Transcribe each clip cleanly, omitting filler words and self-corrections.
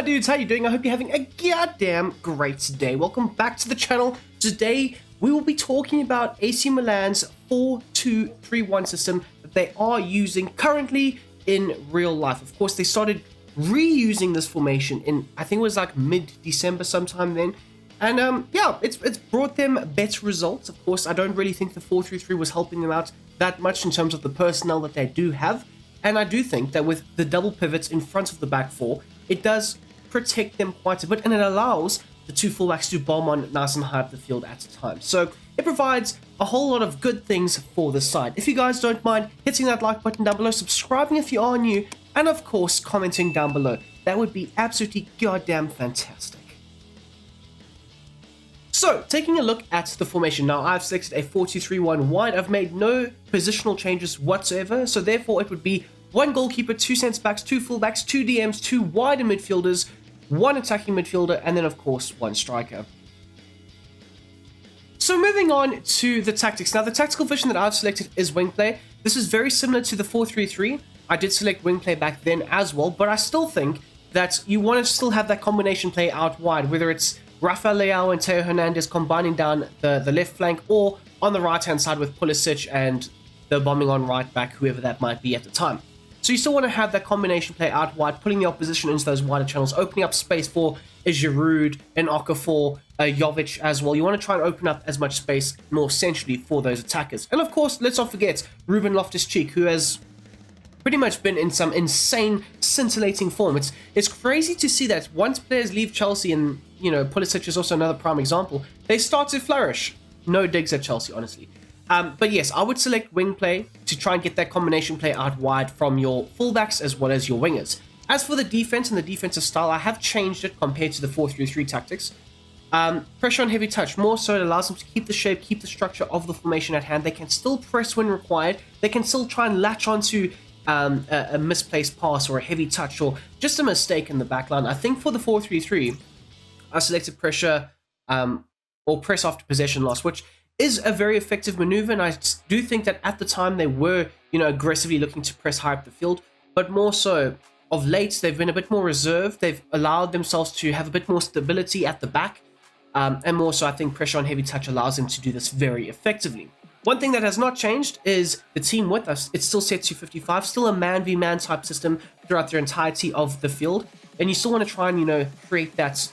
my dudes, how you doing? I hope you're having a goddamn great day. Welcome back to the channel. Today we will be talking about AC Milan's 4-2-3-1 system that they are using currently in real life. Of course, they started reusing this formation in, I think it was like mid-December sometime then. And yeah, it's brought them better results. Of course, I don't really think the 4-3-3 was helping them out that much in terms of the personnel that they do have. And I do think that with the double pivots in front of the back four, it does protect them quite a bit, and it allows the two fullbacks to bomb on nice and high up the field at a time. So it provides a whole lot of good things for the side. If you guys don't mind hitting that like button down below, subscribing if you are new, and of course commenting down below, that would be absolutely goddamn fantastic. So, taking a look at the formation now, I've selected a 4-2-3-1 wide. I've made no positional changes whatsoever, so therefore it would be one goalkeeper, two centre-backs, two full-backs, two DMs, two wider midfielders, one attacking midfielder, and then of course one striker. So moving on to the tactics. Now the tactical vision that I've selected is wing play. This is very similar to the 4-3-3. I did select wing play back then as well, but I still think that you want to still have that combination play out wide, whether it's Rafael Leao and Teo Hernandez combining down the left flank, or on the right-hand side with Pulisic and the bombing on right back, whoever that might be at the time. So you still want to have that combination play out wide, putting the opposition into those wider channels, opening up space for a Giroud, an Okafor, a Jovic as well. You want to try and open up as much space more centrally for those attackers. And of course, let's not forget Ruben Loftus-Cheek, who has pretty much been in some insane, scintillating form. It's crazy to see that once players leave Chelsea, and you know, Pulisic is also another prime example, they start to flourish. No digs at Chelsea, honestly. But yes, I would select wing play to try and get that combination play out wide from your fullbacks as well as your wingers. As for the defense and the defensive style, I have changed it compared to the 4-3-3 tactics. Pressure on heavy touch, more so it allows them to keep the shape, keep the structure of the formation at hand. They can still press when required. They can still try and latch onto a misplaced pass or a heavy touch or just a mistake in the backline. I think for the 4-3-3, I selected pressure or press after possession loss, which is a very effective maneuver, and I do think that at the time they were, aggressively looking to press high up the field, but more so of late they've been a bit more reserved. They've allowed themselves to have a bit more stability at the back, and more so I think pressure on heavy touch allows them to do this very effectively. One thing that has not changed is the team width. It's still set to 55, still a man-v-man type system throughout the entirety of the field, and you still want to try and create that's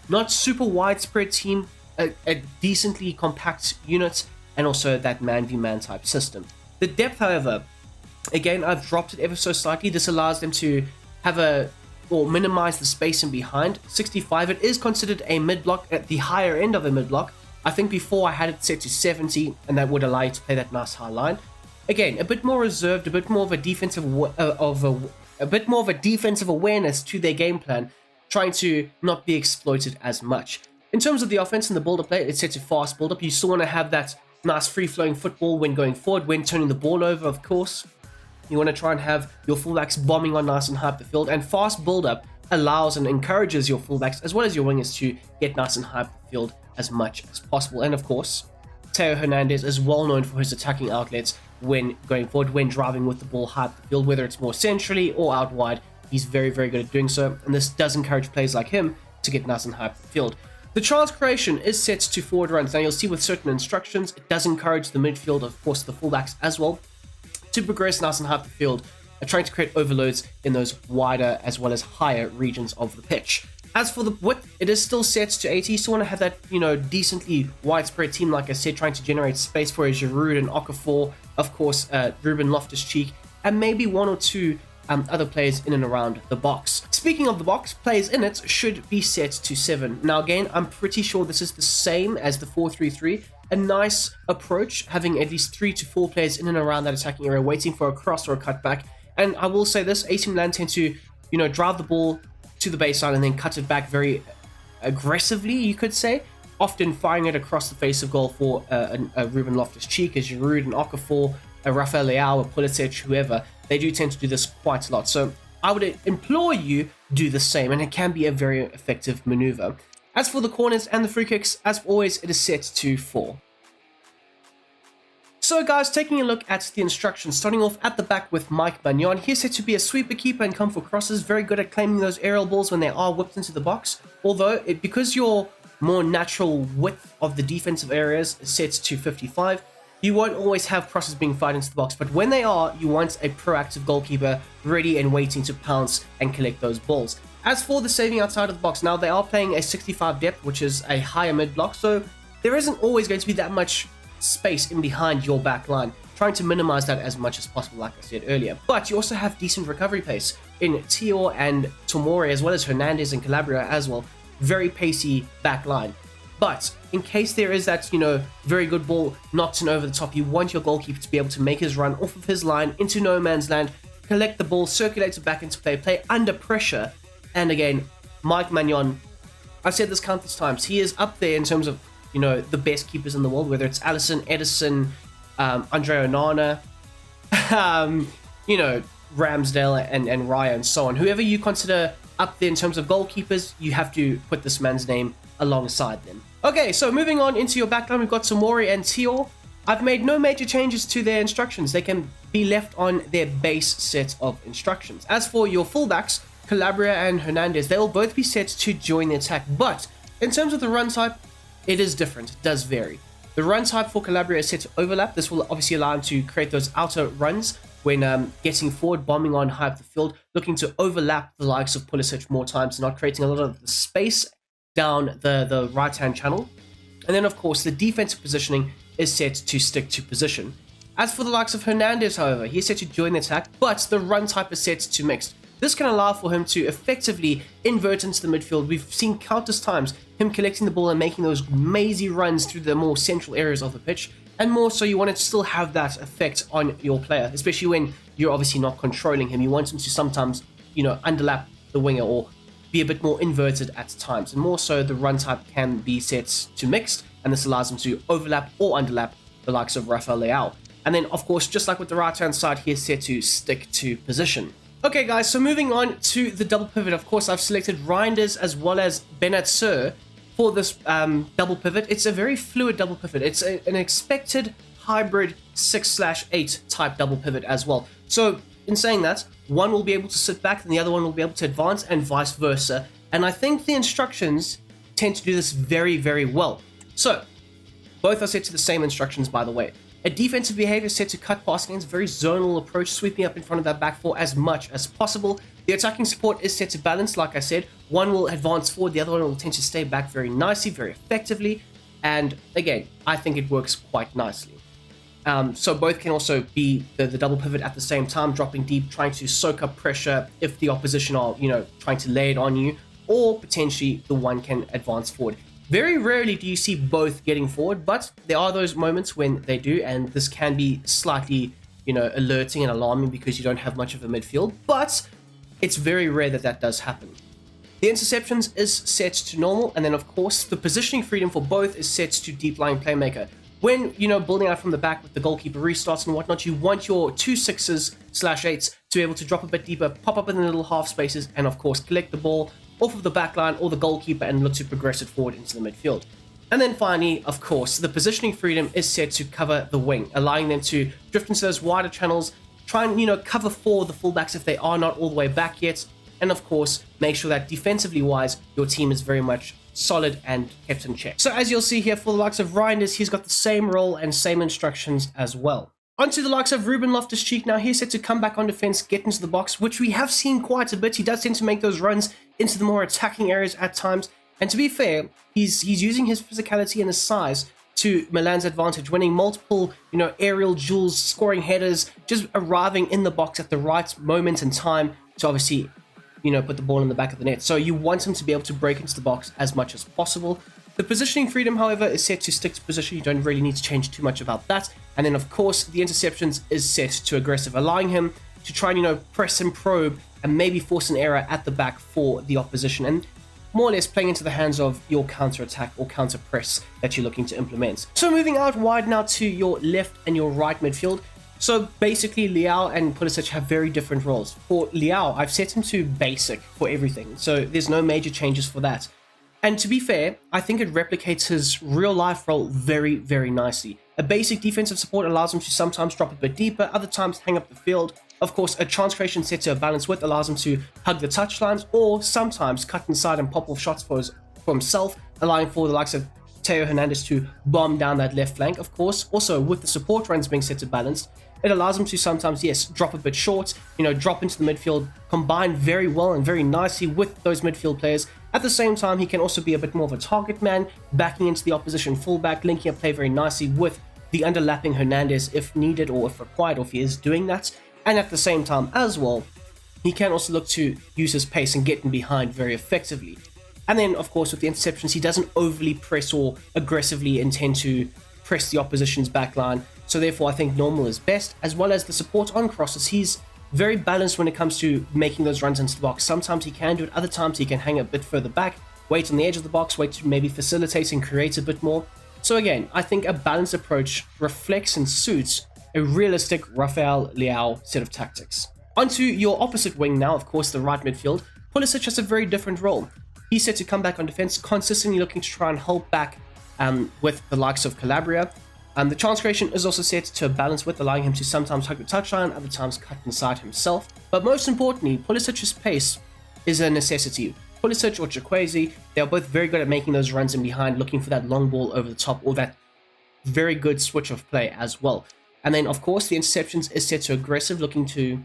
not super widespread team, a decently compact unit, and also that man-v-man type system. The depth, however, again, I've dropped it ever so slightly. This allows them to have or minimize the space in behind. 65, it is considered a mid-block at the higher end of a mid-block. I think before I had it set to 70, and that would allow you to play that nice high line. Again, a bit more reserved, a bit more of a defensive defensive awareness to their game plan, trying to not be exploited as much. In terms of the offense and the build-up play, it's set to fast build-up. You still want to have that nice free-flowing football when going forward, when turning the ball over, of course. You want to try and have your fullbacks bombing on nice and high up the field, and fast build-up allows and encourages your fullbacks as well as your wingers to get nice and high up the field as much as possible. And of course, Teo Hernandez is well known for his attacking outlets when going forward, when driving with the ball high up the field, whether it's more centrally or out wide. He's very, very good at doing so, and this does encourage players like him to get nice and high up the field. The chance creation is set to forward runs. Now you'll see with certain instructions, it does encourage the midfield, of course the fullbacks as well, to progress nice and high up the field, trying to create overloads in those wider as well as higher regions of the pitch. As for the width, it is still set to 80. You still want to have that, decently widespread team, like I said, trying to generate space for a Giroud and Okafor, of course, Ruben Loftus-Cheek, and maybe one or two other players in and around the box. Speaking of the box, players in it should be set to 7. Now again, I'm pretty sure this is the same as the 4-3-3. A nice approach, having at least 3 to 4 players in and around that attacking area, waiting for a cross or a cutback. And I will say this, AC Milan tend to, drive the ball to the baseline and then cut it back very aggressively, you could say, often firing it across the face of goal for a Ruben Loftus-Cheek, a Giroud, an Okafor, a Rafael Leao, a Pulisic, whoever. They do tend to do this quite a lot. So I would implore you do the same, and it can be a very effective maneuver. As for the corners and the free kicks, as always, it is set to 4. So guys, taking a look at the instructions, starting off at the back with Mike Maignan. He's said to be a sweeper, keeper, and come for crosses. Very good at claiming those aerial balls when they are whipped into the box. Although, because your more natural width of the defensive areas is set to 55, you won't always have crosses being fired into the box. But when they are, you want a proactive goalkeeper ready and waiting to pounce and collect those balls. As for the saving outside of the box, now they are playing a 65 depth, which is a higher mid block, so there isn't always going to be that much space in behind your back line, trying to minimize that as much as possible, like I said earlier. But you also have decent recovery pace in Tior and Tomori, as well as Hernandez and Calabria as well. Very pacey back line. But in case there is that, very good ball knocked in over the top, you want your goalkeeper to be able to make his run off of his line into no man's land, collect the ball, circulate it back into play under pressure. And again, Mike Maignan, I've said this countless times, he is up there in terms of, the best keepers in the world, whether it's Alisson, Edison, Andre Onana, Ramsdale and Raya and so on. Whoever you consider up there in terms of goalkeepers, you have to put this man's name alongside them. Okay, so moving on into your backline, we've got Tomori and Tior. I've made no major changes to their instructions. They can be left on their base set of instructions. As for your fullbacks, Calabria and Hernandez, they will both be set to join the attack, but in terms of the run type, it is different. It does vary. The run type for Calabria is set to overlap. This will obviously allow him to create those outer runs when getting forward, bombing on high up the field, looking to overlap the likes of Pulisic more times, not creating a lot of the space down the right-hand channel. And then, of course, the defensive positioning is set to stick to position. As for the likes of Hernandez, however, he is set to join the attack, but the run type is set to mixed. This can allow for him to effectively invert into the midfield. We've seen countless times him collecting the ball and making those mazy runs through the more central areas of the pitch. And more so, you want it to still have that effect on your player, especially when you're obviously not controlling him. You want him to sometimes, underlap the winger or be a bit more inverted at times. And more so, the run type can be set to mixed, and this allows him to overlap or underlap the likes of Rafael Leao. And then, of course, just like with the right-hand side, he is set to stick to position. Okay guys, so moving on to the double pivot. Of course, I've selected Reinders as well as Benacer for this double pivot. It's a very fluid double pivot. It's an expected hybrid 6/8 type double pivot as well. So in saying that, one will be able to sit back and the other one will be able to advance and vice versa. And I think the instructions tend to do this very, very well. So both are set to the same instructions, by the way. A defensive behavior set to cut past games, very zonal approach, sweeping up in front of that back four as much as possible. The attacking support is set to balance, like I said. One will advance forward, the other one will tend to stay back very nicely, very effectively. And again, I think it works quite nicely. So both can also be the double pivot at the same time, dropping deep, trying to soak up pressure if the opposition are, trying to lay it on you, or potentially the one can advance forward. Very rarely do you see both getting forward, but there are those moments when they do, and this can be slightly, alerting and alarming because you don't have much of a midfield, but it's very rare that does happen. The interceptions is set to normal, and then of course the positioning freedom for both is set to deep lying playmaker. When, building out from the back with the goalkeeper restarts and whatnot, you want your 2 6s/8s to be able to drop a bit deeper, pop up in the little half spaces, and of course collect the ball off of the back line or the goalkeeper and look to progress it forward into the midfield. And then finally, of course, the positioning freedom is set to cover the wing, allowing them to drift into those wider channels, try and, cover for the fullbacks if they are not all the way back yet, and of course, make sure that defensively wise, your team is very much solid and kept in check. So as you'll see here, for the likes of Reinders, he's got the same role and same instructions as well. Onto the likes of Ruben Loftus-Cheek now. He's set to come back on defense, get into the box, which we have seen quite a bit. He does tend to make those runs into the more attacking areas at times. And to be fair, he's using his physicality and his size to Milan's advantage, winning multiple, aerial duels, scoring headers, just arriving in the box at the right moment in time to obviously, put the ball in the back of the net. So you want him to be able to break into the box as much as possible. The positioning freedom, however, is set to stick to position. You don't really need to change too much about that. And then, of course, the interceptions is set to aggressive, allowing him to try and, press and probe and maybe force an error at the back for the opposition. And more or less playing into the hands of your counter-attack or counter-press that you're looking to implement. So moving out wide now to your left and your right midfield. So basically, Leao and Pulisic have very different roles. For Leao, I've set him to basic for everything. So there's no major changes for that. And to be fair, I think it replicates his real life role very, very nicely. A basic defensive support allows him to sometimes drop a bit deeper, other times hang up the field. Of course, a transcreation set to a balanced width allows him to hug the touchlines, or sometimes cut inside and pop off shots for himself, allowing for the likes of Teo Hernandez to bomb down that left flank. Of course, also with the support runs being set to balanced, it allows him to sometimes, yes, drop a bit short, drop into the midfield, combine very well and very nicely with those midfield players. At the same time, he can also be a bit more of a target man, backing into the opposition fullback, linking up play very nicely with the underlapping Hernandez if needed or if required, or if he is doing that. And at the same time as well, he can also look to use his pace and get in behind very effectively. And then, of course, with the interceptions, he doesn't overly press or aggressively intend to press the opposition's backline. So therefore, I think normal is best, as well as the support on crosses. He's very balanced when it comes to making those runs into the box. Sometimes he can do it, other times he can hang a bit further back, wait on the edge of the box, wait to maybe facilitate and create a bit more. So again, I think a balanced approach reflects and suits a realistic Rafael Leao set of tactics. Onto your opposite wing now, of course, the right midfield. Pulisic has a very different role. He's set to come back on defense, consistently looking to try and hold back with the likes of Calabria. The chance creation is also set to a balance width, allowing him to sometimes hug the touchline, other times cut inside himself. But most importantly, Pulisic's pace is a necessity. Pulisic or Chukwueze, they are both very good at making those runs in behind, looking for that long ball over the top or that very good switch of play as well. And then, of course, the interceptions is set to aggressive, looking to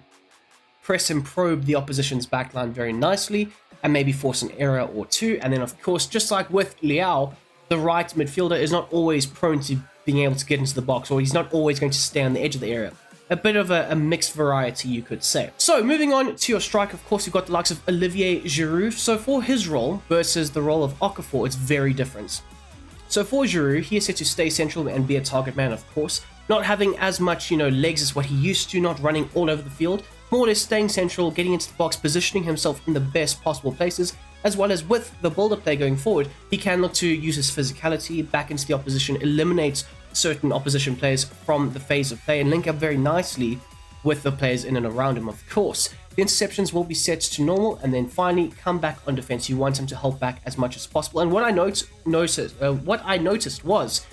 press and probe the opposition's backline very nicely and maybe force an error or two. And then, of course, just like with Leao, the right midfielder is not always prone to being able to get into the box, or he's not always going to stay on the edge of the area. A bit of a mixed variety, you could say. So moving on to your strike, of course, you've got the likes of Olivier Giroud. So for his role versus the role of Okafor, it's very different. So for Giroud, he is set to stay central and be a target man, of course, not having as much, legs as what he used to, not running all over the field, more or less staying central, getting into the box, positioning himself in the best possible places, as well as with the build-up play going forward, he can look to use his physicality back into the opposition, eliminate certain opposition players from the phase of play, and link up very nicely with the players in and around him, of course. The interceptions will be set to normal, and then finally come back on defense. You want him to hold back as much as possible. And what I noticed was,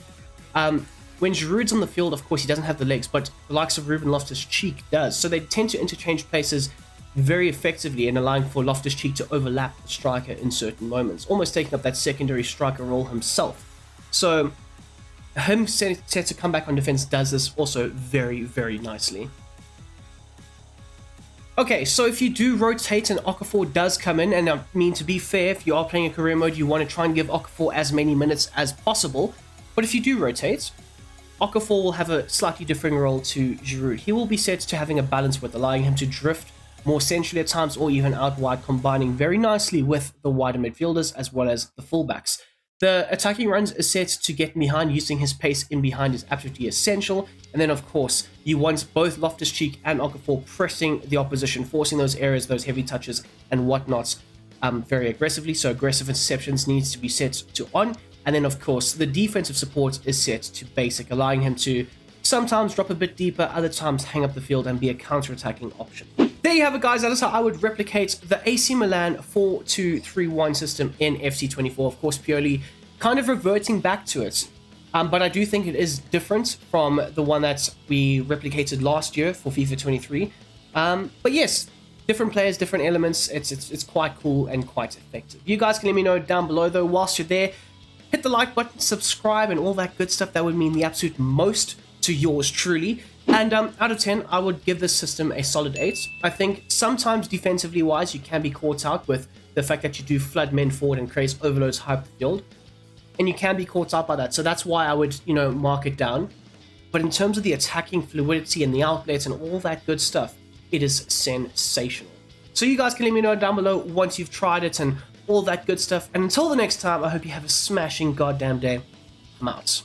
when Giroud's on the field, of course, he doesn't have the legs, but the likes of Ruben Loftus-Cheek does. So they tend to interchange places very effectively and allowing for Loftus-Cheek to overlap the striker in certain moments, almost taking up that secondary striker role himself. So him set to come back on defense does this also very, very nicely. Okay, so if you do rotate and Okafor does come in, and I mean, to be fair, if you are playing a career mode, you want to try and give Okafor as many minutes as possible. But if you do rotate, Okafor will have a slightly different role to Giroud. He will be set to having a balance with, allowing him to drift more centrally at times or even out wide, combining very nicely with the wider midfielders as well as the fullbacks. The attacking runs is set to get behind, using his pace in behind is absolutely essential. And then, of course, you want both Loftus-Cheek and Okafor pressing the opposition, forcing those areas, those heavy touches and whatnot very aggressively. So aggressive interceptions needs to be set to on. And then, of course, the defensive support is set to basic, allowing him to sometimes drop a bit deeper, other times hang up the field and be a counter-attacking option. There you have it, guys. That is how I would replicate the AC Milan 4-2-3-1 system in FC24. Of course, purely kind of reverting back to it. But I do think it is different from the one that we replicated last year for FIFA 23. But yes, different players, different elements. It's quite cool and quite effective. You guys can let me know down below, though. Whilst you're there, hit the like button, subscribe, and all that good stuff. That would mean the absolute most to yours truly. And out of 10, I would give this system a solid 8. I think sometimes defensively wise, you can be caught out with the fact that you do flood men forward and create overloads high up the field. And you can be caught out by that. So that's why I would, mark it down. But in terms of the attacking fluidity and the outlets and all that good stuff, it is sensational. So you guys can let me know down below once you've tried it and all that good stuff. And until the next time, I hope you have a smashing goddamn day. I'm out.